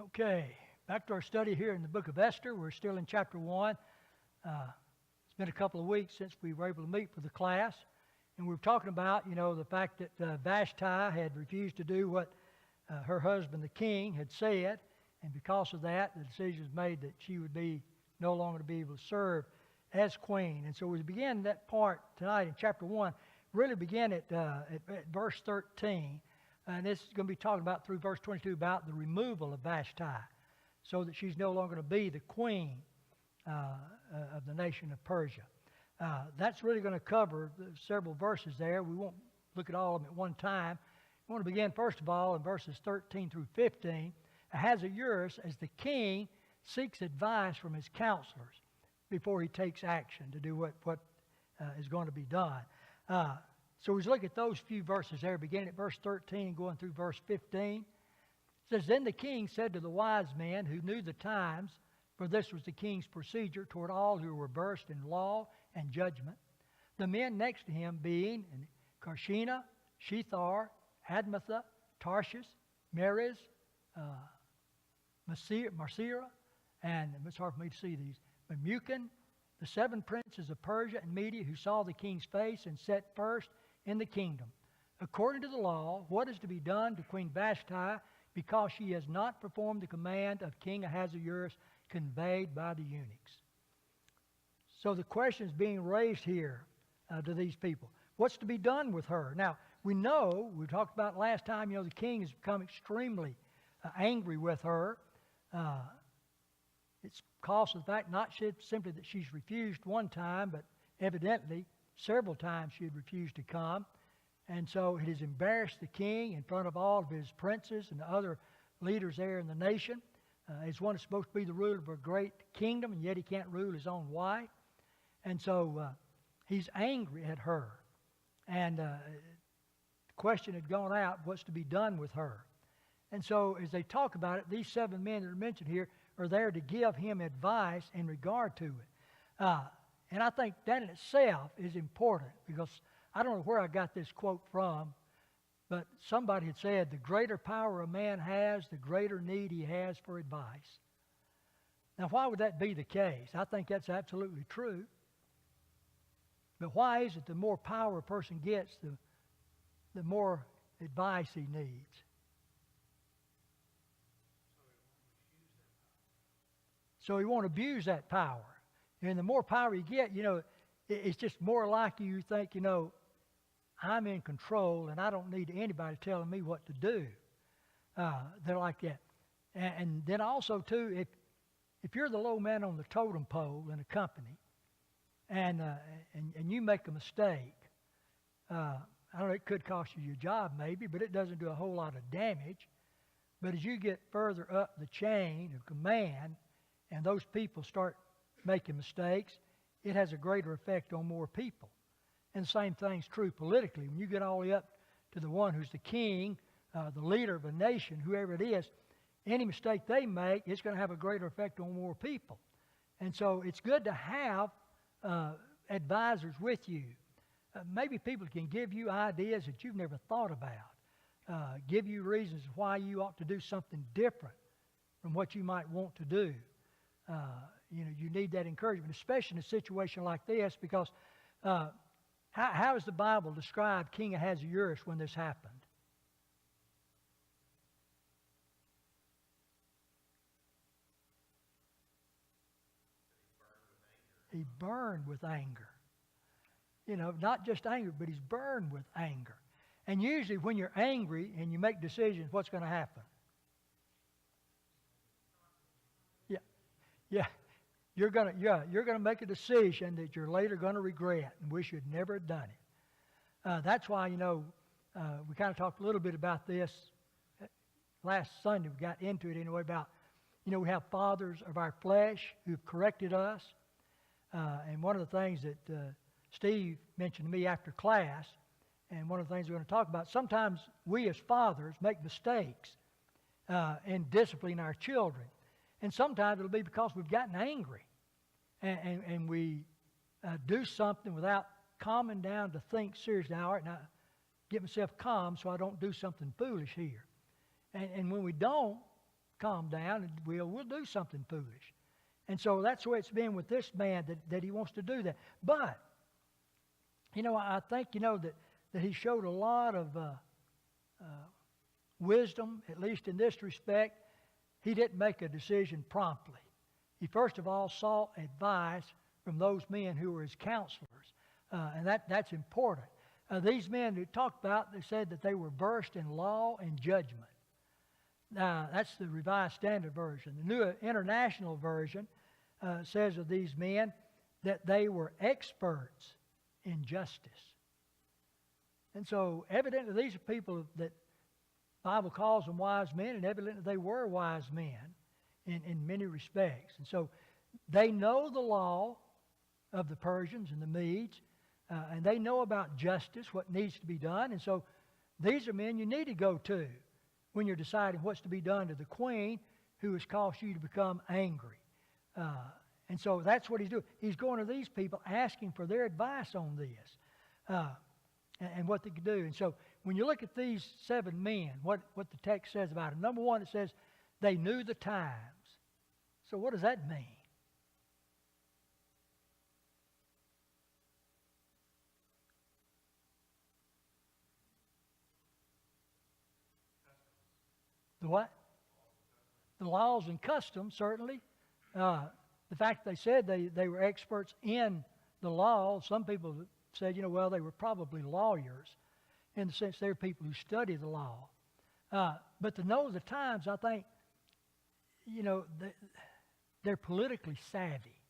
Okay, back to our study here in the book of Esther. We're still in chapter 1. It's been a couple of weeks since we were able to meet with the class. And we were talking about, the fact that Vashti had refused to do what her husband, the king, had said. And because of that, the decision was made that she would be no longer to be able to serve as queen. And so we began that part tonight in chapter 1. Really began at verse 13. And this is going to be talking about through verse 22 about the removal of Vashti, so that she's no longer going to be the queen of the nation of Persia. That's really going to cover several verses there. We won't look at all of them at one time. I want to begin first of all in verses 13 through 15. Ahasuerus, as the king, seeks advice from his counselors before he takes action to do what is going to be done. So we look at those few verses there, beginning at verse 13 and going through verse 15. It says, Then the king said to the wise men who knew the times, for this was the king's procedure toward all who were versed in law and judgment, the men next to him being Karshena, Shethar, Admatha, Tarshish, Meres, Marcera, and it's hard for me to see these, Memucan, the 7 princes of Persia and Media who saw the king's face and sat first in the kingdom. According to the law, what is to be done to Queen Vashti because she has not performed the command of King Ahasuerus conveyed by the eunuchs? So the question is being raised here to these people. What's to be done with her? Now, we talked about last time, the king has become extremely angry with her. It's because of the fact not simply that she's refused one time, but evidently several times she had refused to come. And so it has embarrassed the king in front of all of his princes and the other leaders there in the nation. As one is supposed to be the ruler of a great kingdom, and yet he can't rule his own wife. And so he's angry at her. And the question had gone out, what's to be done with her? And so as they talk about it, these 7 men that are mentioned here are there to give him advice in regard to it. And I think that in itself is important, because I don't know where I got this quote from, but somebody had said, the greater power a man has, the greater need he has for advice. Now, why would that be the case? I think that's absolutely true. But why is it the more power a person gets, the more advice he needs? So he won't abuse that power. And the more power you get, it's just more likely you think, I'm in control and I don't need anybody telling me what to do. They're like that. And then also, too, if you're the low man on the totem pole in a company and you make a mistake, I don't know, it could cost you your job maybe, but it doesn't do a whole lot of damage. But as you get further up the chain of command and those people start making mistakes, it has a greater effect on more people. And the same thing's true politically. When you get all the way up to the one who's the king, the leader of a nation, whoever it is, any mistake they make, it's going to have a greater effect on more people. And so it's good to have advisors with you. Maybe people can give you ideas that you've never thought about, give you reasons why you ought to do something different from what you might want to do. You need that encouragement, especially in a situation like this, because how does the Bible describe King Ahasuerus when this happened? He burned with anger. Not just anger, but he's burned with anger. And usually when you're angry and you make decisions, what's going to happen? Yeah. You're gonna make a decision that you're later going to regret and wish you'd never have done it. That's why, we kind of talked a little bit about this last Sunday. We got into it anyway about, we have fathers of our flesh who've corrected us. And one of the things that Steve mentioned to me after class, and one of the things we're going to talk about, sometimes we as fathers make mistakes in disciplining our children. And sometimes it'll be because we've gotten angry and we do something without calming down to think seriously. Now, all right, now get myself calm so I don't do something foolish here. And when we don't, calm down and we'll do something foolish. And so that's the way it's been with this man, that he wants to do that. But, I think, that he showed a lot of wisdom, at least in this respect. He didn't make a decision promptly. He first of all sought advice from those men who were his counselors. And that's important. These men who talked about, they said that they were versed in law and judgment. Now, that's the Revised Standard Version. The New International Version says of these men that they were experts in justice. And so, evidently, these are people that the Bible calls them wise men, and evidently they were wise men in many respects. And so, they know the law of the Persians and the Medes, and they know about justice, what needs to be done. And so, these are men you need to go to when you're deciding what's to be done to the queen who has caused you to become angry. And so that's what he's doing. He's going to these people asking for their advice on this and what they could do. And so when you look at these 7 men, what the text says about them, number one, it says they knew the times. So what does that mean? The what? The laws and customs, certainly. The fact they said they were experts in the law, some people said, well, they were probably lawyers in the sense they're people who study the law. But to know the times, I think, they're politically savvy.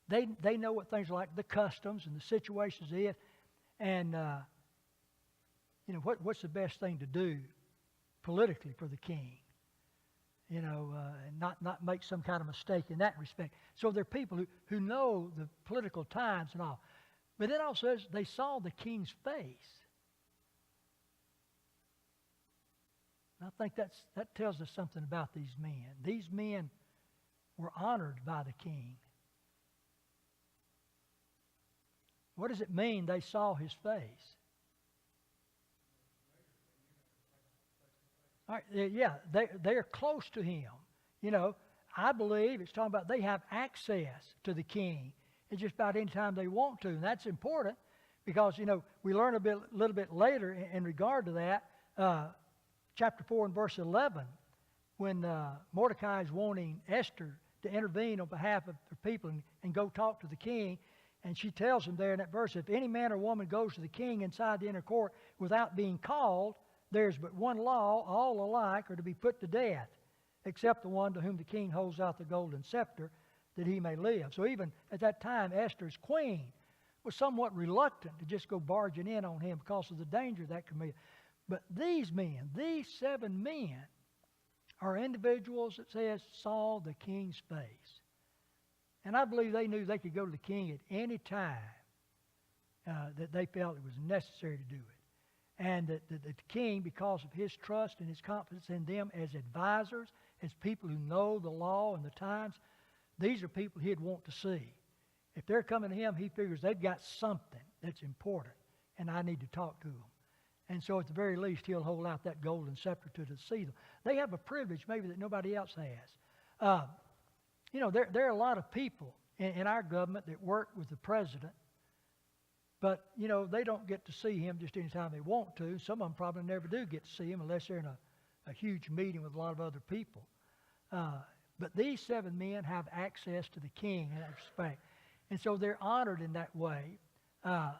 They know what things like the customs and the situations is, and what's the best thing to do politically for the king, and not make some kind of mistake in that respect. So they're people who know the political times and all. But it also says they saw the king's face. And I think that tells us something about these men. These men were honored by the king. What does it mean they saw his face? All right, yeah, they're close to him. I believe it's talking about they have access to the king at just about any time they want to. And that's important because, we learn a little bit later in regard to that. Chapter 4 and verse 11, when Mordecai is wanting Esther to intervene on behalf of the people and go talk to the king. And she tells him there in that verse, if any man or woman goes to the king inside the inner court without being called, there's but one law, all alike are to be put to death, except the one to whom the king holds out the golden scepter, that he may live. So even at that time, Esther's queen was somewhat reluctant to just go barging in on him because of the danger that could be. But these men, these 7 men, are individuals that says saw the king's face. And I believe they knew they could go to the king at any time that they felt it was necessary to do it. And that the king, because of his trust and his confidence in them as advisors, as people who know the law and the times, these are people he'd want to see. If they're coming to him, he figures they've got something that's important, and I need to talk to them. And so at the very least, he'll hold out that golden scepter to see them. They have a privilege maybe that nobody else has. There are a lot of people in our government that work with the president, but, they don't get to see him just any time they want to. Some of them probably never do get to see him unless they're in a huge meeting with a lot of other people. But these 7 men have access to the king in that respect. And so they're honored in that way. Well,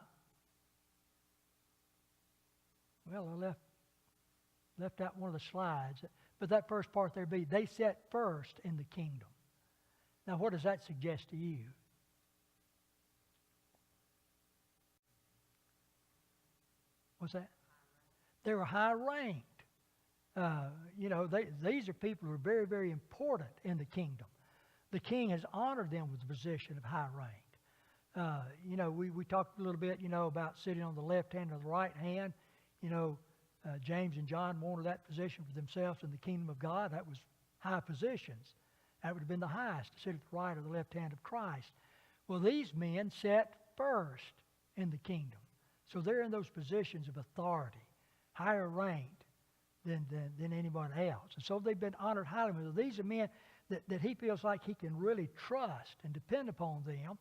I left out one of the slides. But that first part there be, they set first in the kingdom. Now, what does that suggest to you? What's that? They were high ranked. These are people who are very, very important in the kingdom. The king has honored them with the position of high rank. We talked a little bit, about sitting on the left hand or the right hand. James and John wanted that position for themselves in the kingdom of God. That was high positions. That would have been the highest, to sit at the right or the left hand of Christ. Well, these men sat first in the kingdom. So they're in those positions of authority, higher ranked than anybody else. And so they've been honored highly. These are men that he feels like he can really trust and depend upon them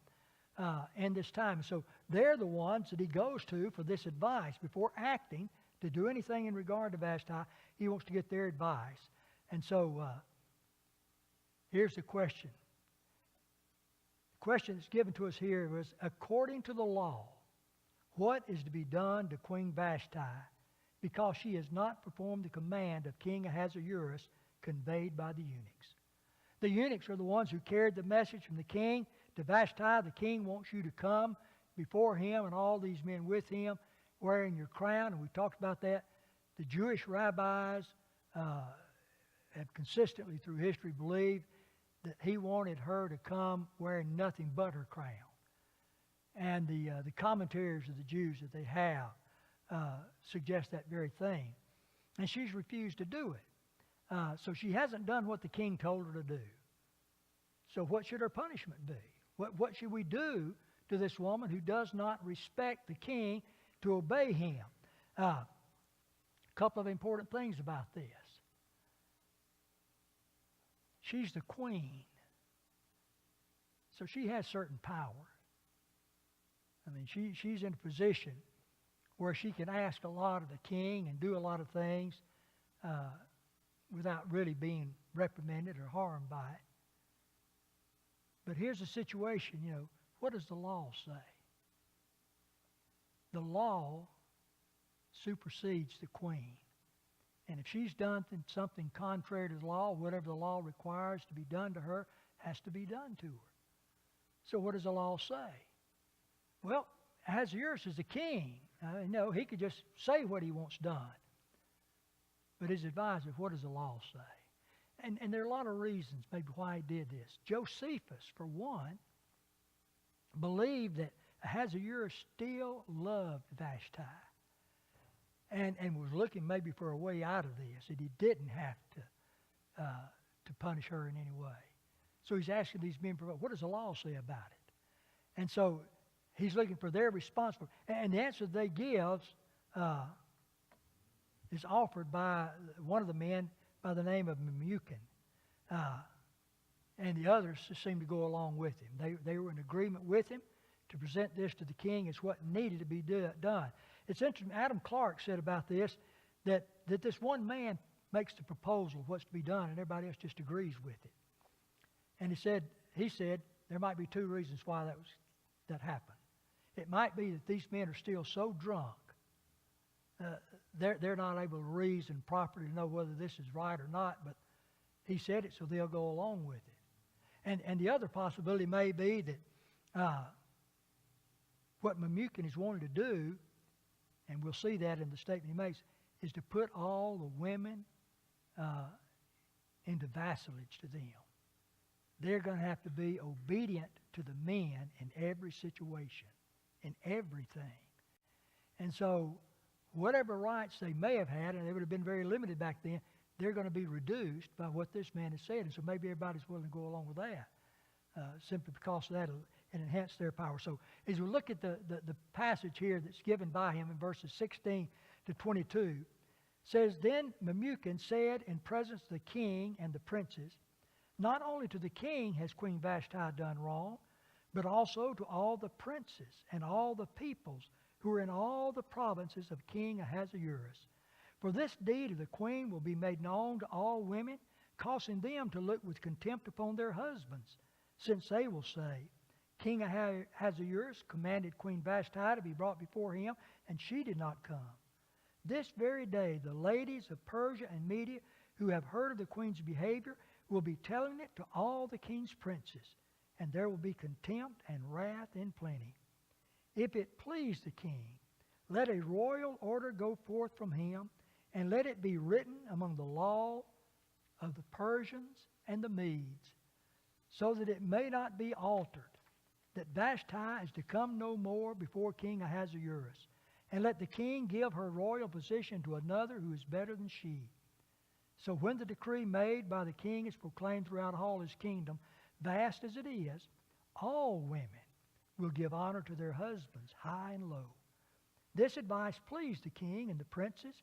in this time. And so they're the ones that he goes to for this advice. Before acting to do anything in regard to Vashti, he wants to get their advice. And so here's the question. The question that's given to us here was, according to the law, what is to be done to Queen Vashti because she has not performed the command of King Ahasuerus conveyed by the eunuchs? The eunuchs are the ones who carried the message from the king to Vashti. The king wants you to come before him and all these men with him wearing your crown. And we talked about that. The Jewish rabbis have consistently through history believed that he wanted her to come wearing nothing but her crown. And the commentaries of the Jews that they have suggest that very thing. And she's refused to do it. So she hasn't done what the king told her to do. So what should her punishment be? What should we do to this woman who does not respect the king to obey him? A couple of important things about this. She's the queen. So she has certain power. I mean, she's in a position where she can ask a lot of the king and do a lot of things without really being reprimanded or harmed by it. But here's the situation, what does the law say? The law supersedes the queen. And if she's done something contrary to the law, whatever the law requires to be done to her has to be done to her. So what does the law say? Well, Ahasuerus is the king. He could just say what he wants done. But his advisor, what does the law say? And there are a lot of reasons maybe why he did this. Josephus, for one, believed that Ahasuerus still loved Vashti and was looking maybe for a way out of this, that he didn't have to punish her in any way. So he's asking these men, what does the law say about it? And so he's looking for their response. And the answer they give is offered by one of the men by the name of Memucan. And the others seem to go along with him. They were in agreement with him to present this to the king as what needed to be done. It's interesting, Adam Clark said about this, that this one man makes the proposal of what's to be done and everybody else just agrees with it. And he said there might be two reasons why that happened. It might be that these men are still so drunk they're not able to reason properly to know whether this is right or not, but he said it, so they'll go along with it. And the other possibility may be that what Memucan is wanting to do, and we'll see that in the statement he makes, is to put all the women into vassalage to them. They're going to have to be obedient to the men in every situation, in everything. And so whatever rights they may have had, and they would have been very limited back then, they're going to be reduced by what this man has said. And so maybe everybody's willing to go along with that simply because of that and enhance their power. So as we look at the passage here that's given by him in verses 16 to 22, says, Then Memucan said in presence of the king and the princes, Not only to the king has Queen Vashti done wrong, but also to all the princes and all the peoples who are in all the provinces of King Ahasuerus. For this deed of the queen will be made known to all women, causing them to look with contempt upon their husbands, since they will say, King Ahasuerus commanded Queen Vashti to be brought before him, and she did not come. This very day the ladies of Persia and Media who have heard of the queen's behavior will be telling it to all the king's princes, and there will be contempt and wrath in plenty. If it please the king, let a royal order go forth from him, and let it be written among the law of the Persians and the Medes, so that it may not be altered, that Vashti is to come no more before King Ahasuerus, and let the king give her royal position to another who is better than she. So when the decree made by the king is proclaimed throughout all his kingdom, vast as it is, all women will give honor to their husbands, high and low. This advice pleased the king and the princes,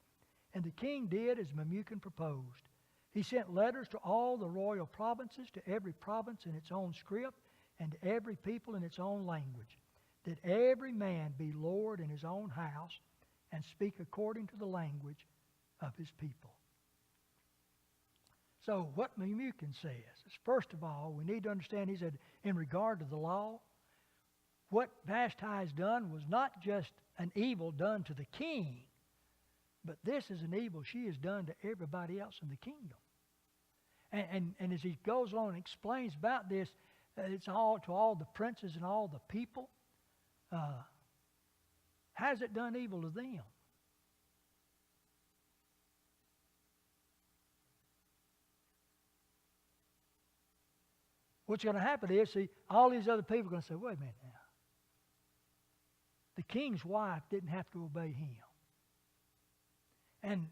And the king did as Memucan proposed. He sent letters to all the royal provinces, to every province in its own script, and to every people in its own language, that every man be lord in his own house, and speak according to the language of his people. So what Memucan says is, first of all, we need to understand, he said, in regard to the law, what Vashti has done was not just an evil done to the king, but this is an evil she has done to everybody else in the kingdom. And as he goes on and explains about this, it's all to all the princes and all the people. Has it done evil to them? What's going to happen is, see, all these other people are going to say, wait a minute now. The king's wife didn't have to obey him. And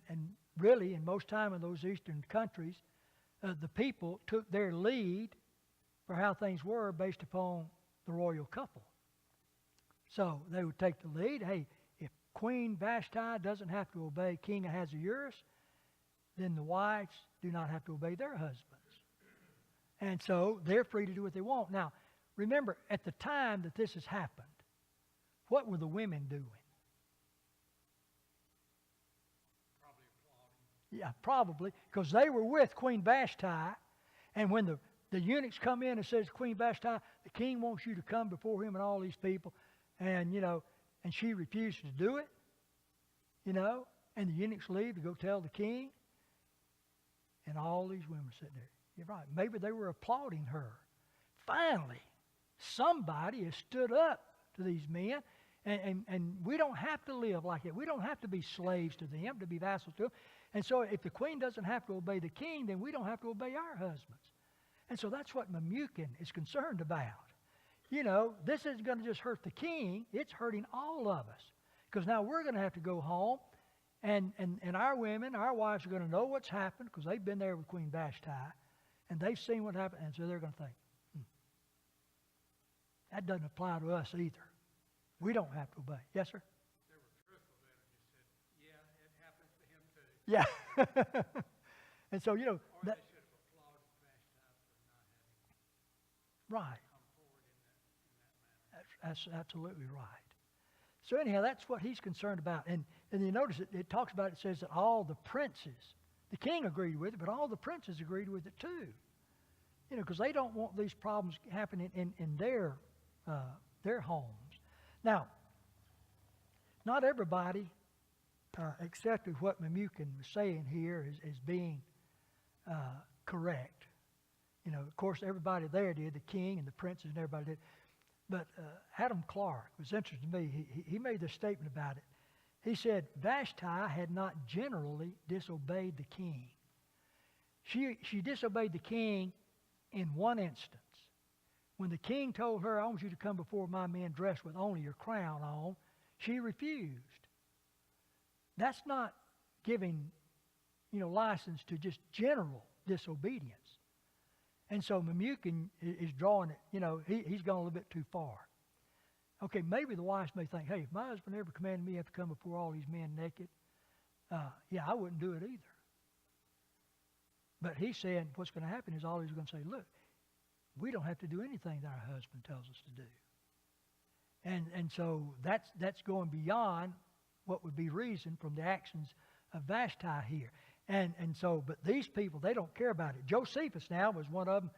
really, in most time in those eastern countries, the people took their lead for how things were based upon the royal couple. So they would take the lead. Hey, if Queen Vashti doesn't have to obey King Ahasuerus, then the wives do not have to obey their husbands. And so they're free to do what they want. Now, remember, at the time that this has happened, what were the women doing? Probably applauding. Yeah, probably, because they were with Queen Vashti, and when the eunuchs come in and says to Queen Vashti, the king wants you to come before him and all these people, and, and she refuses to do it, and the eunuchs leave to go tell the king, and all these women are sitting there. You're right. Maybe they were applauding her. Finally, somebody has stood up to these men, and we don't have to live like it. We don't have to be slaves to them, to be vassals to them. And so if the queen doesn't have to obey the king, then we don't have to obey our husbands. And so that's what Memucan is concerned about. This isn't going to just hurt the king. It's hurting all of us. Because now we're going to have to go home, and our women, our wives are going to know what's happened because they've been there with Queen Vashti, and they've seen what happened, and so they're going to think, that doesn't apply to us either. We don't have to obey. Yes, sir? They were truthful then and just said, yeah, it happens to him too. Yeah. And so, Or they should have applauded Vashti for not having right. come forward in that manner. That's absolutely right. So anyhow, that's what he's concerned about. And you notice it talks about, it says that all the princes, the king agreed with it, but all the princes agreed with it too. Because they don't want these problems happening in their homes. Now, not everybody accepted what Memucan was saying here as being correct. Of course, everybody there did, the king and the princes and everybody did. But Adam Clark was interesting to me. He made this statement about it. He said, Vashti had not generally disobeyed the king. She disobeyed the king in one instance. When the king told her, I want you to come before my men dressed with only your crown on, she refused. That's not giving, license to just general disobedience. And so Memucan is drawing it, he's gone a little bit too far. Okay, maybe the wives may think, hey, if my husband ever commanded me to have to come before all these men naked, I wouldn't do it either. But he's saying what's going to happen is all he's going to say, look, we don't have to do anything that our husband tells us to do. And so that's going beyond what would be reason from the actions of Vashti here. And so, but these people, they don't care about it. Josephus now was one of them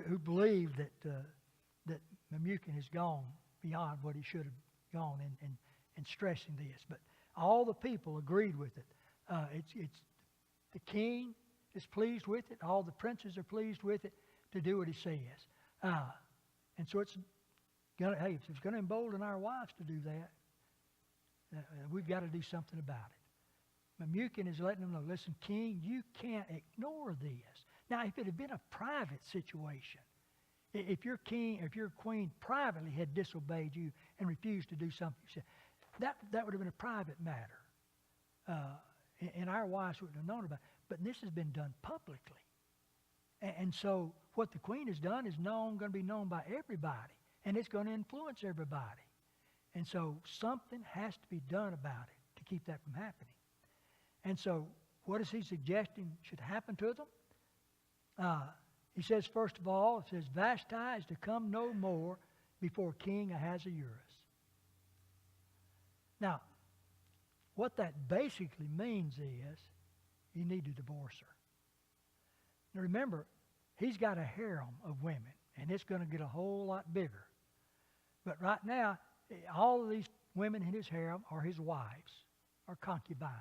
who believed that Memucan has gone beyond what he should have gone in stressing this. But all the people agreed with it. It's the king is pleased with it. All the princes are pleased with it to do what he says. And so if it's going to embolden our wives to do that, we've got to do something about it. Memucan is letting them know, listen, king, you can't ignore this. Now, if it had been a private situation, if your king, if your queen privately had disobeyed you and refused to do something you said, that would have been a private matter. And our wives wouldn't have known about it. But this has been done publicly. And so what the queen has done is going to be known by everybody. And it's going to influence everybody. And so something has to be done about it to keep that from happening. And so what is he suggesting should happen to them? He says, first of all, it says, Vashti is to come no more before King Ahasuerus. Now, what that basically means is you need to divorce her. Now remember, he's got a harem of women, and it's going to get a whole lot bigger. But right now, all of these women in his harem are his wives, or concubines.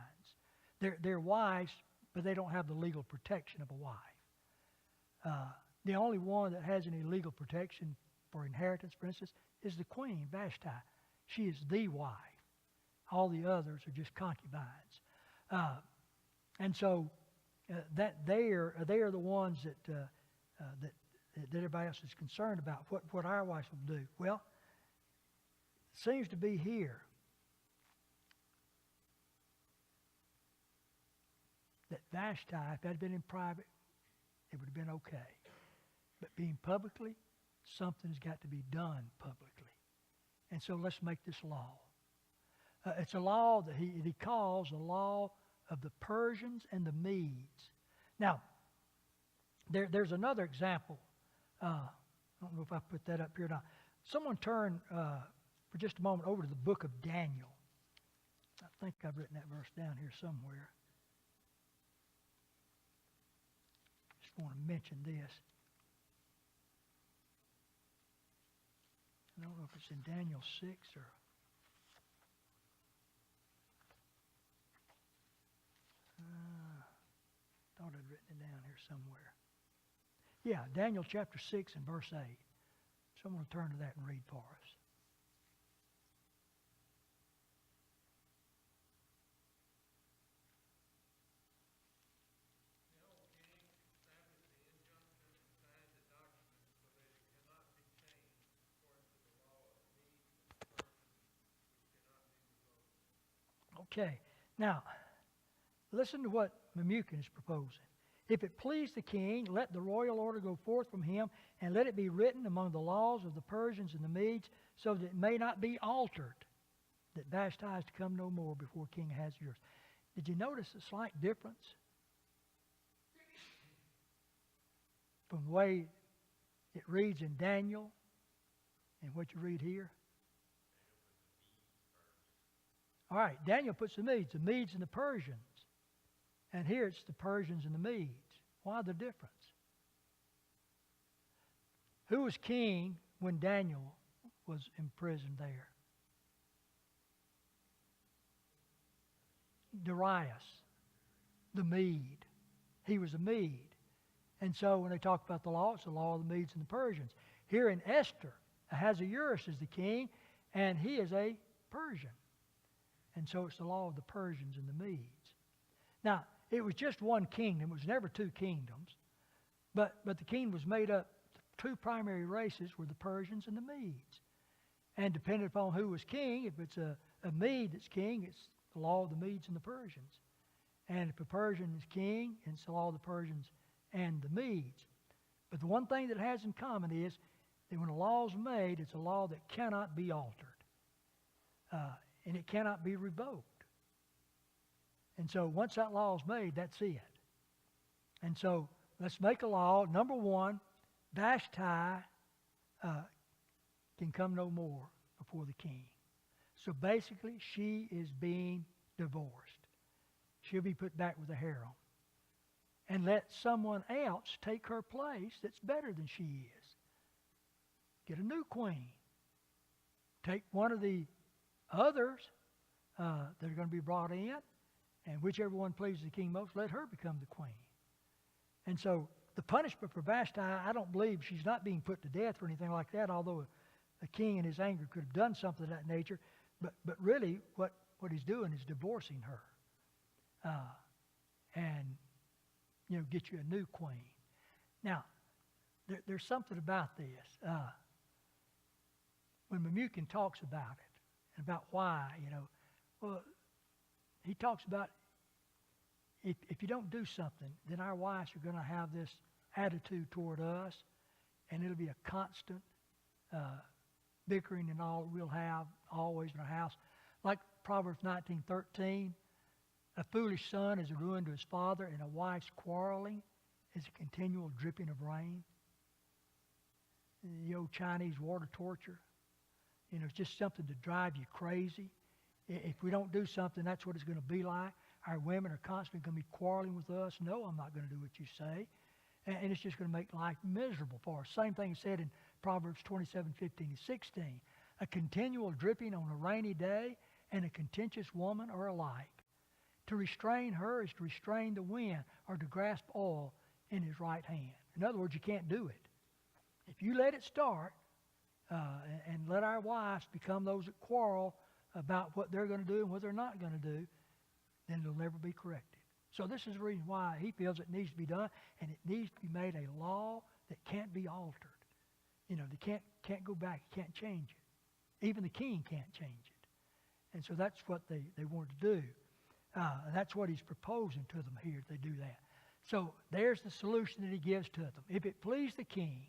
They're wives, but they don't have the legal protection of a wife. The only one that has any legal protection for inheritance, for instance, is the queen, Vashti. She is the wife. All the others are just concubines. And so that they are the ones that everybody else is concerned about, what our wives will do. Well, it seems to be here that Vashti, if that had been in private, it would have been okay. But being publicly, something's got to be done publicly. And so let's make this law. It's a law that he calls the law of the Persians and the Medes. Now, there's another example. I don't know if I put that up here or not. Someone turn for just a moment over to the book of Daniel. I think I've written that verse down here somewhere. Just want to mention this. I don't know if it's in Daniel 6 or... thought I'd written it down here somewhere. Yeah, Daniel chapter 6 and verse 8. Someone will turn to that and read for us. Okay, now, listen to what Memucan is proposing. If it please the king, let the royal order go forth from him, and let it be written among the laws of the Persians and the Medes, so that it may not be altered, that Vashti is to come no more before King Ahasuerus. Did you notice a slight difference from the way it reads in Daniel and what you read here? All right, Daniel puts the Medes and the Persians. And here it's the Persians and the Medes. Why the difference? Who was king when Daniel was imprisoned there? Darius, the Mede. He was a Mede. And so when they talk about the law, it's the law of the Medes and the Persians. Here in Esther, Ahasuerus is the king, and he is a Persian. And so it's the law of the Persians and the Medes. Now, it was just one kingdom. It was never two kingdoms. But the kingdom was made up, two primary races were the Persians and the Medes. And depending upon who was king, if it's a Mede that's king, it's the law of the Medes and the Persians. And if a Persian is king, it's the law of the Persians and the Medes. But the one thing that it has in common is that when a law is made, it's a law that cannot be altered. And it cannot be revoked. And so once that law is made, that's it. And so let's make a law. Number one, Vashti can come no more before the king. So basically, she is being divorced. She'll be put back with a harem. And let someone else take her place that's better than she is. Get a new queen. Take one of the others that are going to be brought in, and whichever one pleases the king most, let her become the queen. And so the punishment for Vashti, I don't believe she's not being put to death or anything like that, although a king in his anger could have done something of that nature. But really what he's doing is divorcing her. And, get you a new queen. Now, there's something about this. When Memucan talks about it, and about why, well, he talks about if you don't do something, then our wives are going to have this attitude toward us, and it'll be a constant bickering and all we'll have always in our house. Like Proverbs 19:13, A foolish son is a ruin to his father, and a wife's quarreling is a continual dripping of rain. The old Chinese water torture. It's just something to drive you crazy. If we don't do something, that's what it's going to be like. Our women are constantly going to be quarreling with us. No, I'm not going to do what you say. And it's just going to make life miserable for us. Same thing said in Proverbs 27:15 and 16. A continual dripping on a rainy day and a contentious woman are alike. To restrain her is to restrain the wind or to grasp oil in his right hand. In other words, you can't do it. If you let it start and let our wives become those that quarrel about what they're going to do and what they're not going to do, then it'll never be corrected. So this is the reason why he feels it needs to be done, and it needs to be made a law that can't be altered. They can't go back, you can't change it. Even the king can't change it. And so that's what they want to do. And that's what he's proposing to them here if they do that. So there's the solution that he gives to them. If it please the king,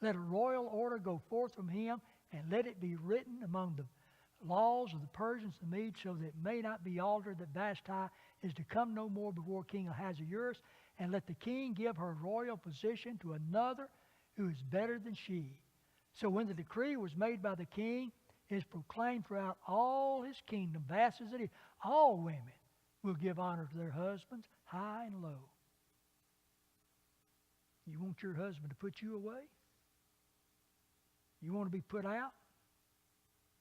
let a royal order go forth from him, and let it be written among the laws of the Persians and the Medes, so that it may not be altered, that Vashti is to come no more before King Ahasuerus, and let the king give her royal position to another who is better than she. So when the decree was made by the king, it is proclaimed throughout all his kingdom, vast as it is, all women will give honor to their husbands, high and low. You want your husband to put you away? You want to be put out?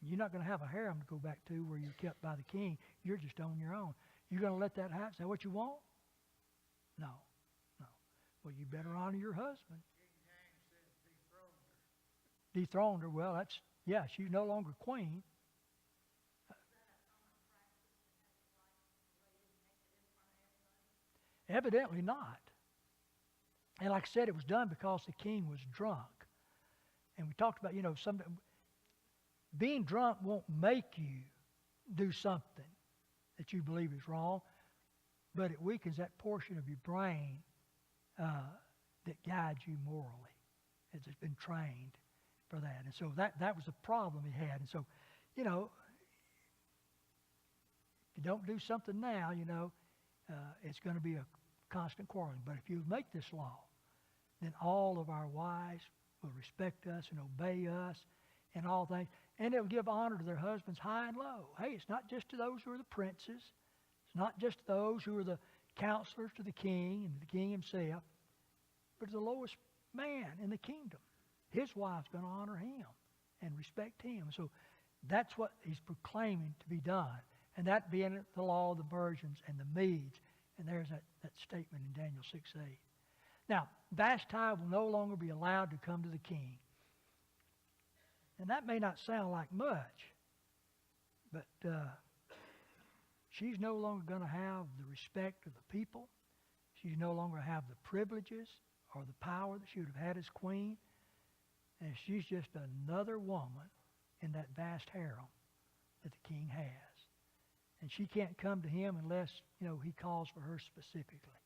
You're not going to have a harem to go back to where you're kept by the king. You're just on your own. You're going to let that happen? Is that what you want? No. Well, you better honor your husband. Dethroned her. Well, she's no longer queen. Evidently not. And like I said, it was done because the king was drunk. And we talked about, being drunk won't make you do something that you believe is wrong, but it weakens that portion of your brain that guides you morally. It's been trained for that. And so that was the problem he had. And so, if you don't do something now, it's going to be a constant quarreling. But if you make this law, then all of our wives will respect us and obey us and all things. And it will give honor to their husbands high and low. Hey, it's not just to those who are the princes. It's not just to those who are the counselors to the king and the king himself, but to the lowest man in the kingdom. His wife's going to honor him and respect him. So that's what he's proclaiming to be done. And that being the law of the Persians and the Medes. And there's that statement in Daniel 6:8. Now, Vashti will no longer be allowed to come to the king. And that may not sound like much, but she's no longer going to have the respect of the people. She's no longer have the privileges or the power that she would have had as queen. And she's just another woman in that vast harem that the king has. And she can't come to him unless, he calls for her specifically.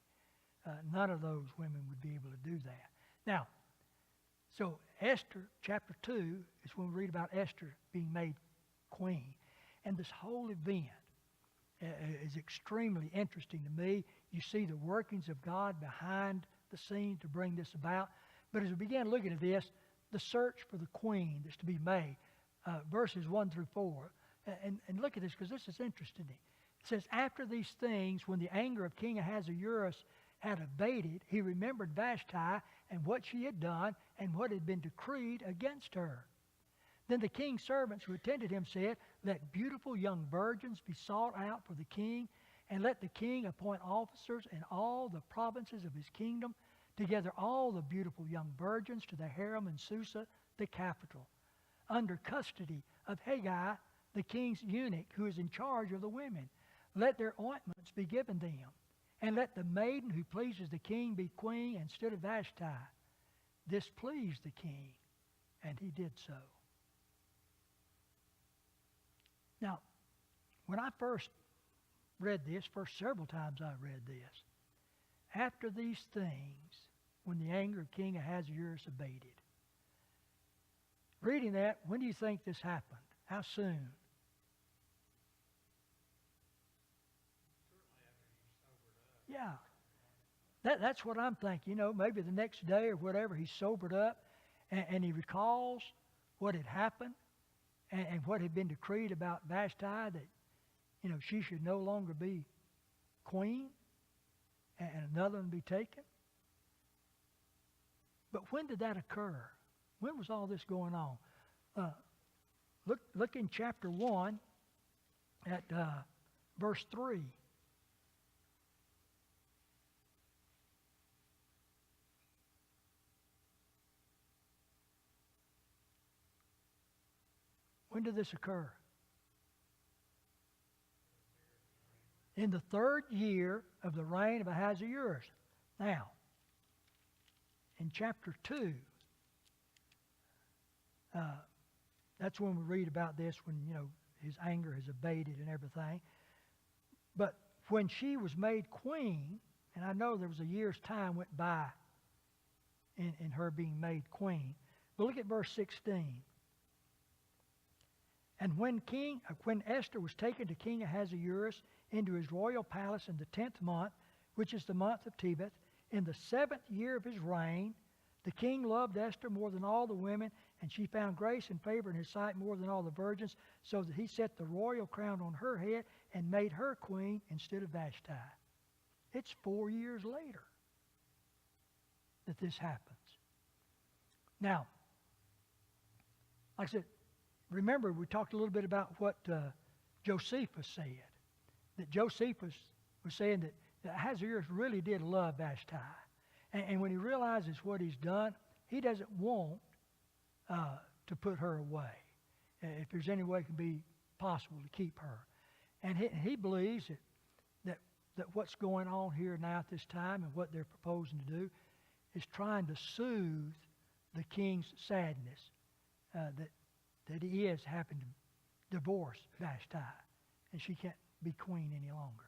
None of those women would be able to do that. Now, so Esther, chapter 2, is when we read about Esther being made queen. And this whole event is extremely interesting to me. You see the workings of God behind the scene to bring this about. But as we began looking at this, the search for the queen that's to be made, verses 1 through 4. And look at this, because this is interesting. It says, after these things, when the anger of King Ahasuerus had abated, he remembered Vashti and what she had done and what had been decreed against her. Then the king's servants who attended him said, let beautiful young virgins be sought out for the king, and let the king appoint officers in all the provinces of his kingdom, together all the beautiful young virgins to the harem in Susa, the capital, under custody of Haggai, the king's eunuch, who is in charge of the women. Let their ointments be given them, and let the maiden who pleases the king be queen instead of Vashti. This pleased the king, and he did so. Now, when I first read this, several times I read this, after these things, when the anger of King Ahasuerus abated. Reading that, when do you think this happened? How soon? Yeah. That's what I'm thinking. You know, maybe the next day or whatever, he's sobered up and he recalls what had happened and what had been decreed about Vashti, that, you know, she should no longer be queen and another one be taken. But when did that occur? When was all this going on? Look in chapter 1 at verse 3. When did this occur? In the 3rd year of the reign of Ahasuerus. Now, in chapter 2, that's when we read about this, when, you know, his anger has abated and everything. But when she was made queen, and I know there was a year's time went by in her being made queen, but look at verse 16. And when Esther was taken to King Ahasuerus into his royal palace in the 10th month, which is the month of Tebeth, in the 7th year of his reign, the king loved Esther more than all the women, and she found grace and favor in his sight more than all the virgins, so that he set the royal crown on her head and made her queen instead of Vashti. It's 4 years later that this happens. Now, like I said, remember we talked a little bit about what Josephus said. That Josephus was saying that Ahasuerus really did love Vashti. And when he realizes what he's done, he doesn't want to put her away, if there's any way it can be possible to keep her. And he believes that what's going on here now at this time and what they're proposing to do is trying to soothe the king's sadness that he is having to divorce Vashti, and she can't be queen any longer.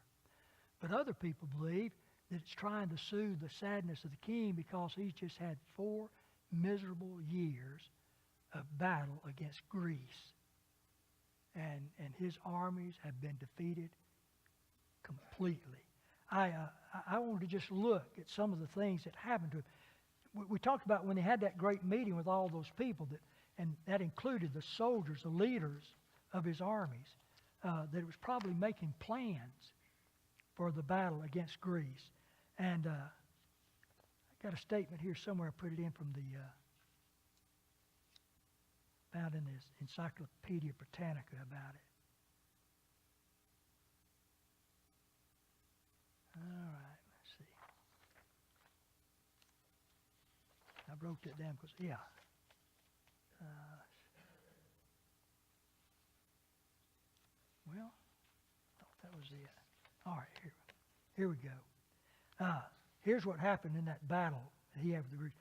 But other people believe that it's trying to soothe the sadness of the king because he's just had 4 miserable years of battle against Greece. And his armies have been defeated completely. I wanted to just look at some of the things that happened to him. We talked about when they had that great meeting with all those people, and that included the soldiers, the leaders of his armies, that it was probably making plans for the battle against Greece. And I got a statement here somewhere. I put it in from found in this Encyclopedia Britannica about it. All right, let's see. I wrote that down because, yeah. Well, I thought that was it. All right, here we go. Here's what happened in that battle that he had with the Greeks.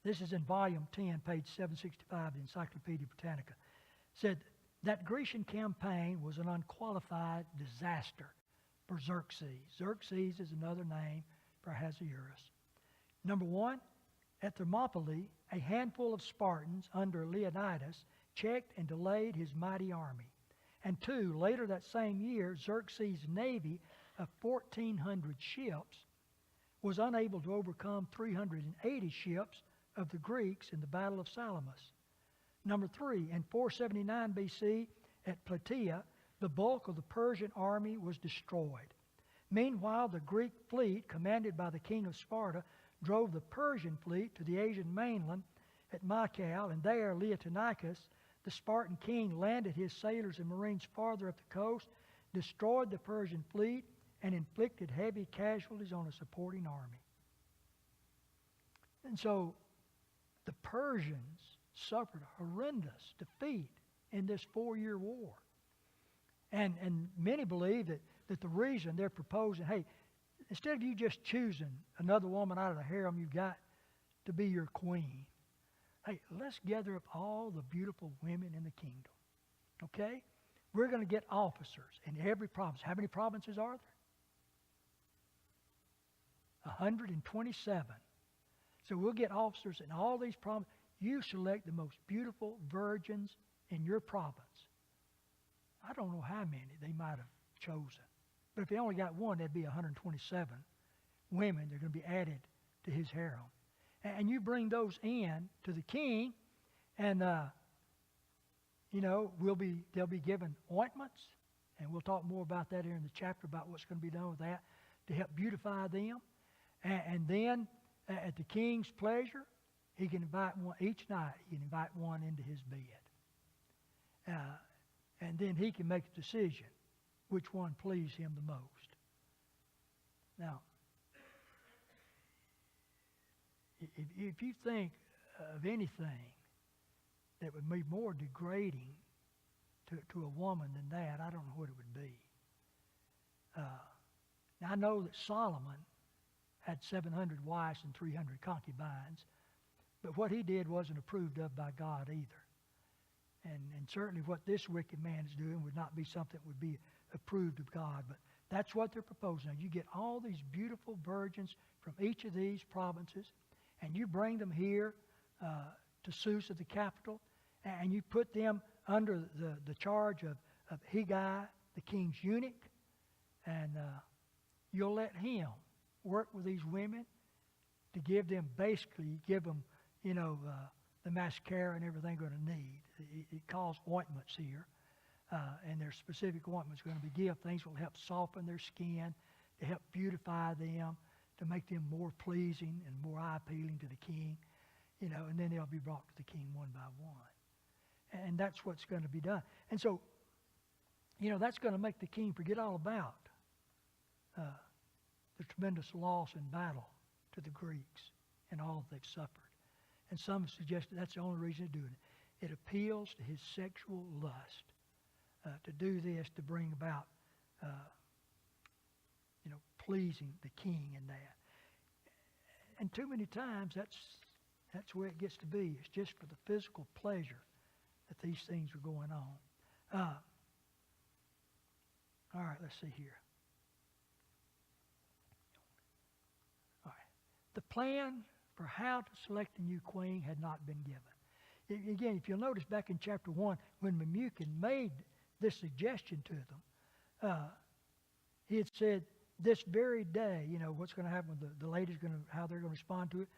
This is in volume 10, page 765 of the Encyclopedia Britannica. It said that Grecian campaign was an unqualified disaster for Xerxes. Xerxes is another name for Ahasuerus. Number 1, at Thermopylae, a handful of Spartans under Leonidas checked and delayed his mighty army. And 2, later that same year, Xerxes' navy of 1,400 ships was unable to overcome 380 ships of the Greeks in the Battle of Salamis. Number 3, in 479 BC at Plataea, the bulk of the Persian army was destroyed. Meanwhile, the Greek fleet, commanded by the king of Sparta, drove the Persian fleet to the Asian mainland at Mycale, and there Leotonicus, the Spartan king, landed his sailors and marines farther up the coast, destroyed the Persian fleet, and inflicted heavy casualties on a supporting army. And so the Persians suffered a horrendous defeat in this 4-year war. And many believe that the reason they're proposing, hey, instead of you just choosing another woman out of the harem you got to be your queen, hey, let's gather up all the beautiful women in the kingdom. Okay? We're going to get officers in every province. How many provinces are there? 127. So we'll get officers in all these provinces. You select the most beautiful virgins in your province. I don't know how many they might have chosen. But if he only got one, that'd be 127 women that are going to be added to his harem. And you bring those in to the king, and they'll be given ointments, and we'll talk more about that here in the chapter about what's going to be done with that to help beautify them. And then at the king's pleasure, he can invite one each night. He can invite one into his bed, and then he can make a decision which one pleased him the most. Now, if you think of anything that would be more degrading to a woman than that, I don't know what it would be. Now, I know that Solomon had 700 wives and 300 concubines, but what he did wasn't approved of by God either. And certainly what this wicked man is doing would not be something that would be approved of God. But that's what they're proposing. Now, you get all these beautiful virgins from each of these provinces, and you bring them here to Susa, the capital, and you put them under the charge of Hegai, the king's eunuch, and you'll let him work with these women to give them, the mascara and everything they're going to need. It calls ointments here, and there's specific ointments going to be given. Things will help soften their skin, to help beautify them, to make them more pleasing and more eye-appealing to the king, and then they'll be brought to the king one by one. And that's what's going to be done. And so, that's going to make the king forget all about the tremendous loss in battle to the Greeks and all that they've suffered. And some have suggested that's the only reason to do it. It appeals to his sexual lust to do this, to bring about, pleasing the king in that. And too many times that's where it gets to be. It's just for the physical pleasure that these things are going on. All right, let's see here. All right. The plan for how to select a new queen had not been given. Again, if you'll notice back in chapter 1, when Memucan made this suggestion to them, he had said, this very day, what's going to happen with the ladies, how they're going to respond to it.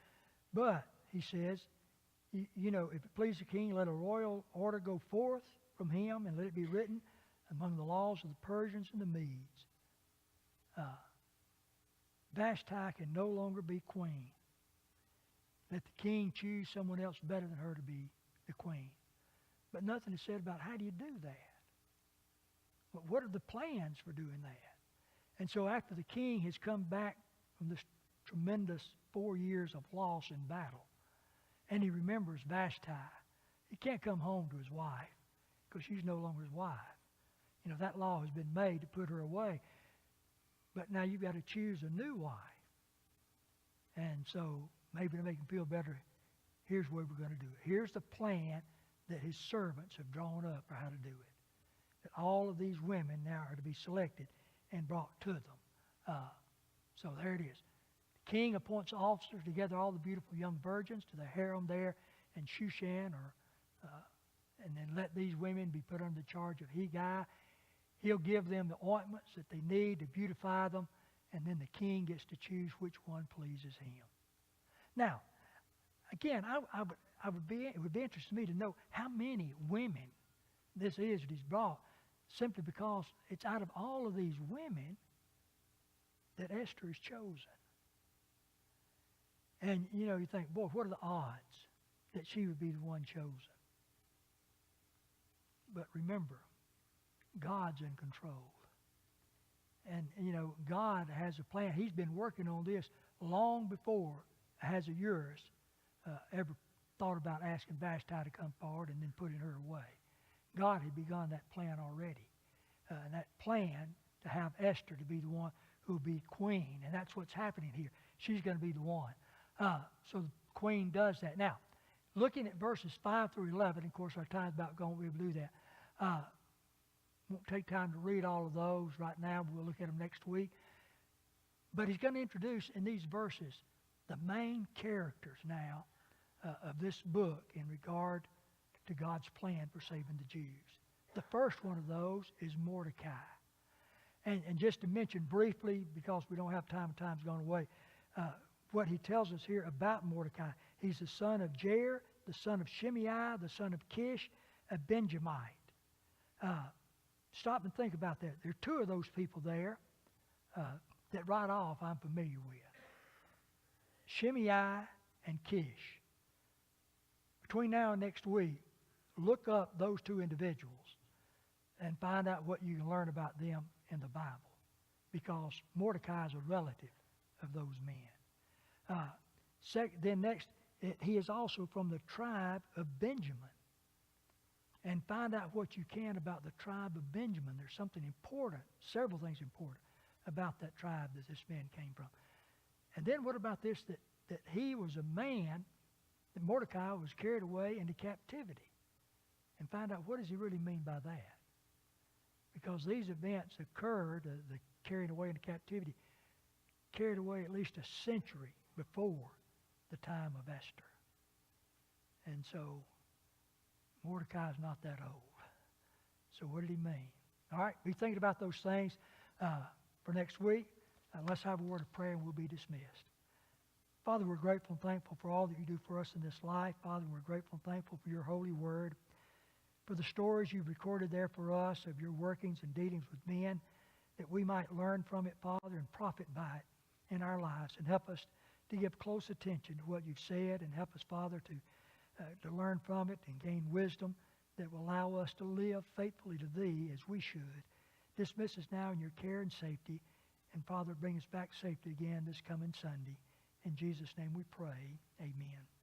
But, he says, if it please the king, let a royal order go forth from him, and let it be written among the laws of the Persians and the Medes. Vashti can no longer be queen. Let the king choose someone else better than her to be the queen. But nothing is said about how do you do that. But what are the plans for doing that? And so after the king has come back from this tremendous 4 years of loss in battle, and he remembers Vashti, he can't come home to his wife because she's no longer his wife. That law has been made to put her away. But now you've got to choose a new wife. And so maybe to make him feel better, here's what we're going to do. Here's the plan that his servants have drawn up for how to do it. That all of these women now are to be selected and brought to them. So there it is. The king appoints officers to gather all the beautiful young virgins to the harem there in Shushan, and then let these women be put under the charge of Hegai. He'll give them the ointments that they need to beautify them, and then the king gets to choose which one pleases him. Now, again, it would be interesting to me to know how many women this is that he's brought, simply because it's out of all of these women that Esther is chosen. And, you think, boy, what are the odds that she would be the one chosen? But remember, God's in control. And, God has a plan. He's been working on this long before Ahasuerus ever thought about asking Vashti to come forward and then putting her away. God had begun that plan already. And that plan to have Esther to be the one who will be queen. And that's what's happening here. She's going to be the one. So the queen does that. Now, looking at verses 5 through 11, of course, our time's about gone. We'll do that. Won't take time to read all of those right now. We'll look at them next week. But he's going to introduce in these verses the main characters now of this book in regard to God's plan for saving the Jews. The first one of those is Mordecai. And just to mention briefly, because we don't have time, time's gone away, what he tells us here about Mordecai. He's the son of Jair, the son of Shimei, the son of Kish, a Benjamite. Stop and think about that. There are two of those people there that right off I'm familiar with. Shimei and Kish. Between now and next week, look up those two individuals and find out what you can learn about them in the Bible, because Mordecai is a relative of those men. Then next, he is also from the tribe of Benjamin. And find out what you can about the tribe of Benjamin. There's something important, several things important about that tribe that this man came from. And then what about this, that he was a man, that Mordecai was carried away into captivity. And find out what does he really mean by that. Because these events occurred, the carrying away into captivity, carried away at least a century before the time of Esther. And so Mordecai is not that old. So what did he mean? All right, be thinking about those things for next week. Let's have a word of prayer and we'll be dismissed. Father, we're grateful and thankful for all that you do for us in this life. Father, we're grateful and thankful for your holy word, for the stories you've recorded there for us of your workings and dealings with men, that we might learn from it, Father, and profit by it in our lives, and help us to give close attention to what you've said, and help us, Father, to learn from it and gain wisdom that will allow us to live faithfully to Thee as we should. Dismiss us now in your care and safety, and Father, bring us back safely again this coming Sunday. In Jesus' name we pray. Amen.